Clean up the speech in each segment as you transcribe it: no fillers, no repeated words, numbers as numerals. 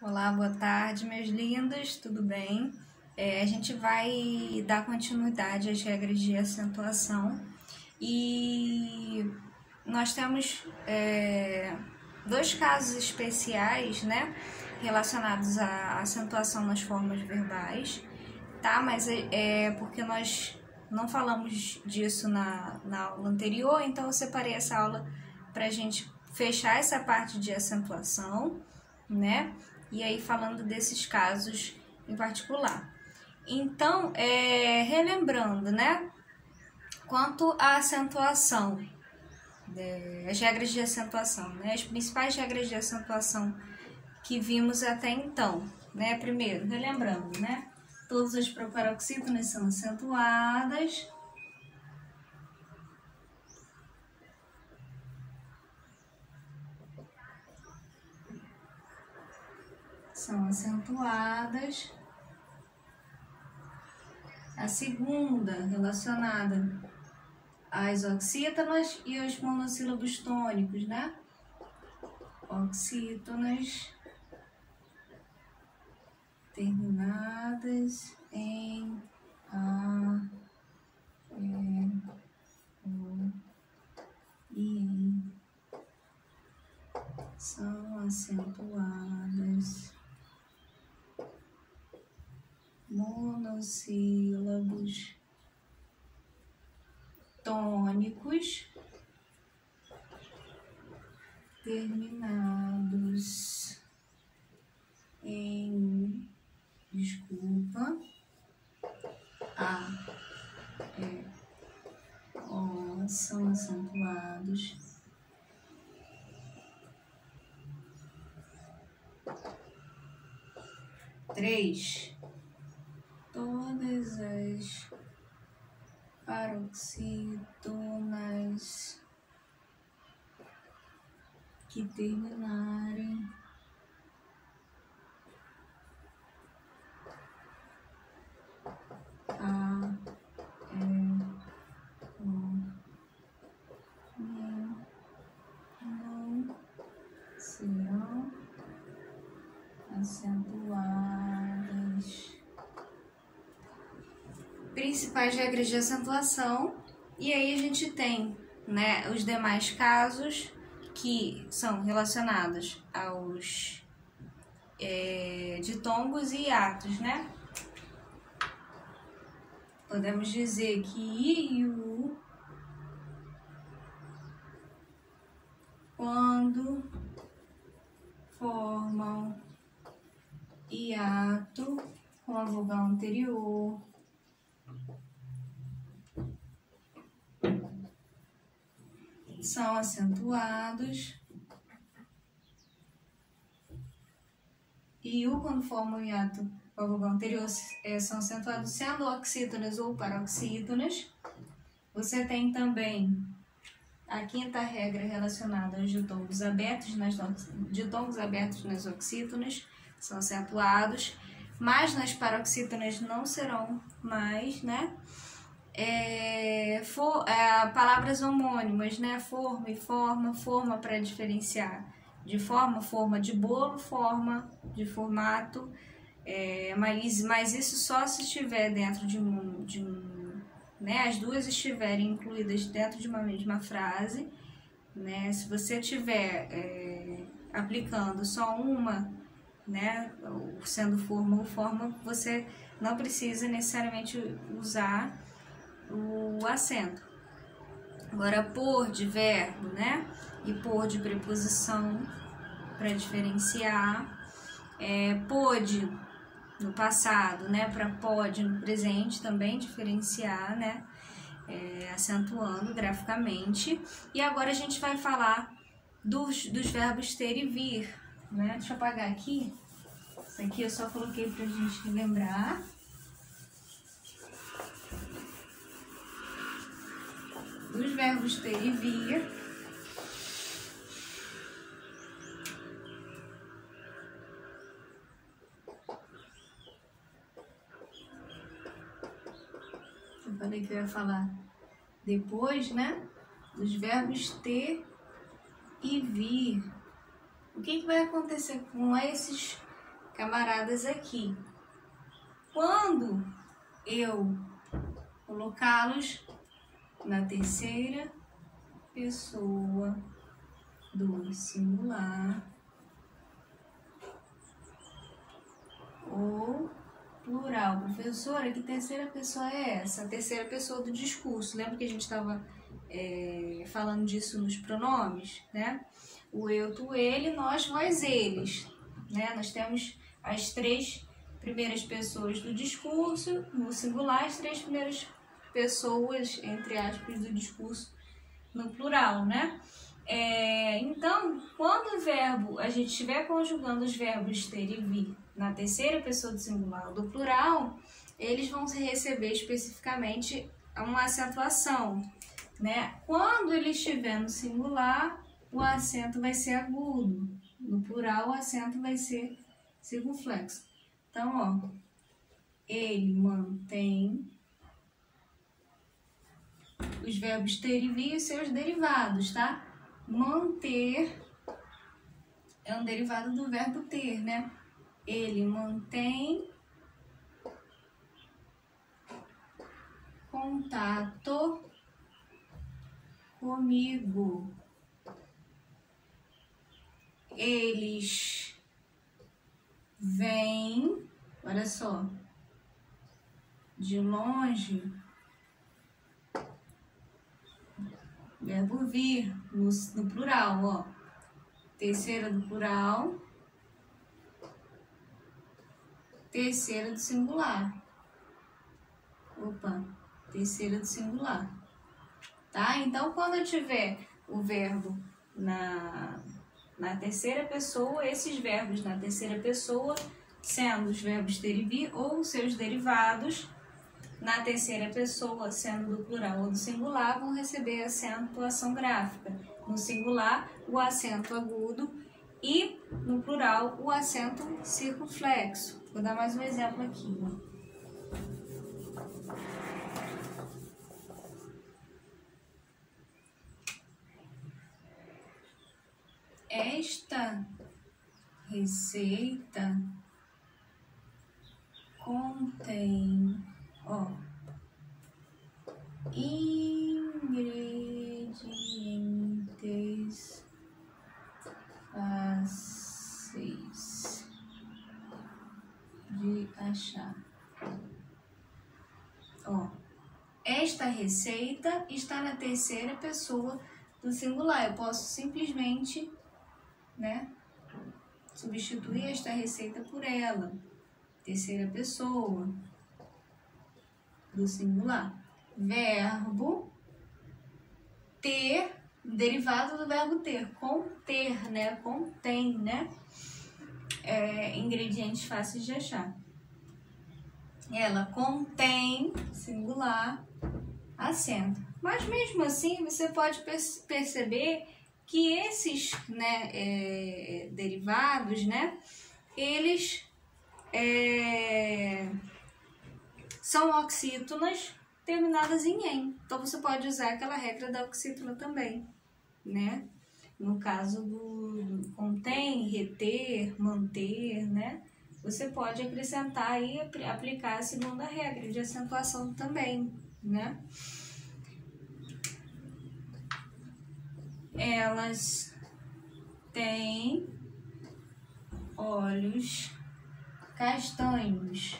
Olá, boa tarde, meus lindos, tudo bem? A gente vai dar continuidade às regras de acentuação e nós temos dois casos especiais, né, relacionados à acentuação nas formas verbais, tá? Mas é porque nós não falamos disso na aula anterior, então eu separei essa aula para a gente fechar essa parte de acentuação, né? E aí falando desses casos em particular. Então, relembrando, né? Quanto à acentuação, as regras de acentuação, né? As principais regras de acentuação que vimos até então, né? Primeiro, relembrando, né? Todas as proparoxítonas são acentuadas. A segunda, relacionada às oxítonas e aos monossílabos tônicos, né? Oxítonas terminadas em A, E, O e I são acentuadas. Monossílabos tônicos terminados em, A, E, O são acentuados. Três, todas as paroxítonas que terminarem A, E, O, I não serão acentuadas. Principais regras de acentuação, e aí a gente tem, né, os demais casos que são relacionados aos ditongos e hiatos, né? Podemos dizer que I e U, quando formam hiato com a vogal anterior, são acentuados. E U, quando formam hiato com a vogal anterior, são acentuados, sendo oxítonas ou paroxítonas. Você tem também a quinta regra relacionada aos ditongos abertos nas oxítonas, são acentuados, mas nas paroxítonas não serão mais, né? Palavras homônimas, né? Forma e forma para diferenciar de forma de bolo, forma de formato, mas isso só se estiver dentro de um, né? As duas estiverem incluídas dentro de uma mesma frase, né? Se você estiver aplicando só uma, né? Sendo forma ou forma, você não precisa necessariamente usar o acento. Agora, por de verbo, né? E por de preposição para diferenciar. Pôde no passado, né? Para pode no presente também diferenciar, né? Acentuando graficamente. E agora a gente vai falar dos verbos ter e vir, né? Deixa eu apagar aqui. Isso aqui eu só coloquei para a gente lembrar. Dos verbos ter e vir. Eu falei que eu ia falar depois, né? Dos verbos ter e vir. O que vai acontecer com esses camaradas aqui. Quando eu colocá-los na terceira pessoa do singular ou plural. Professora, que terceira pessoa é essa? A terceira pessoa do discurso. Lembra que a gente estava falando disso nos pronomes, né? O eu, tu, ele, nós, vós, eles, né? Nós temos as três primeiras pessoas do discurso no singular, as três primeiras pessoas, entre aspas, do discurso no plural, né? Então, quando o verbo, a gente estiver conjugando os verbos ter e vir na terceira pessoa do singular ou do plural, eles vão receber especificamente uma acentuação, né? Quando ele estiver no singular, o acento vai ser agudo. No plural, o acento vai ser circunflexo. Então, ó, ele mantém os verbos ter e vir e seus derivados, tá? Manter é um derivado do verbo ter, né? Ele mantém contato comigo. Eles vêm, olha só, de longe. Verbo vir, no plural, ó. Terceira do plural. Terceira do singular. Opa, terceira do singular. Tá? Então, quando eu tiver o verbo na terceira pessoa, esses verbos na terceira pessoa, sendo os verbos ter e vir ou seus derivados, na terceira pessoa, sendo do plural ou do singular, vão receber acentuação gráfica. No singular, o acento agudo e no plural, o acento circunflexo. Vou dar mais um exemplo aqui, ó. Esta receita contém, ó, ingredientes fáceis de achar. Ó, esta receita está na terceira pessoa do singular. Eu posso simplesmente, né, substituir esta receita por ela. Terceira pessoa do singular. Verbo ter, derivado do verbo ter, conter, né? Contém, né? Ingredientes fáceis de achar. Ela contém, singular, acento. Mas mesmo assim, você pode perceber que esses, né, derivados, né, eles são oxítonas terminadas em "em". Então, você pode usar aquela regra da oxítona também, né? No caso do contém, reter, manter, né? Você pode acrescentar e aplicar a segunda regra de acentuação também, né? Elas têm olhos castanhos.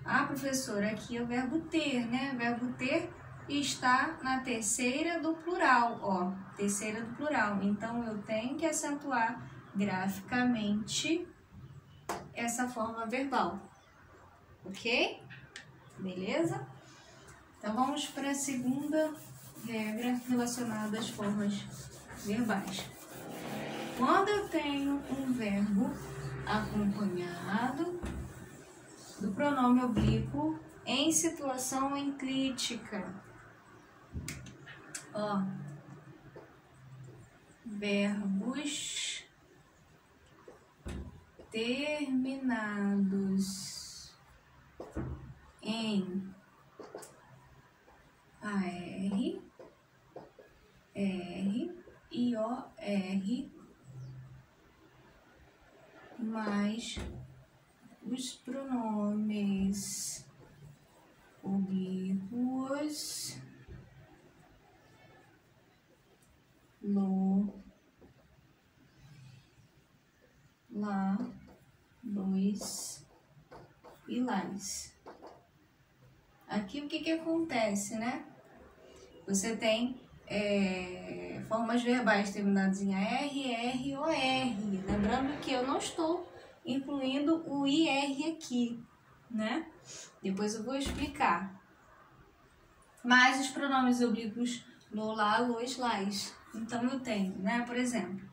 Ah, professora, aqui é o verbo ter, né? O verbo ter está na terceira do plural, ó. Terceira do plural. Então, eu tenho que acentuar graficamente essa forma verbal. Ok? Beleza? Então, vamos para a segunda regra relacionada às formas verbais. Quando eu tenho um verbo acompanhado do pronome oblíquo em situação enclítica, ó, verbos terminados em AR, R, IOR, mais os pronomes oblíquos lo, lá, luz e lás. Aqui o que acontece, né? Você tem formas verbais terminadas em AR, R ou R. Lembrando que eu não estou incluindo o IR aqui, né? Depois eu vou explicar. Mas os pronomes oblíquos lo, lá, luz, lás. Então eu tenho, né? Por exemplo,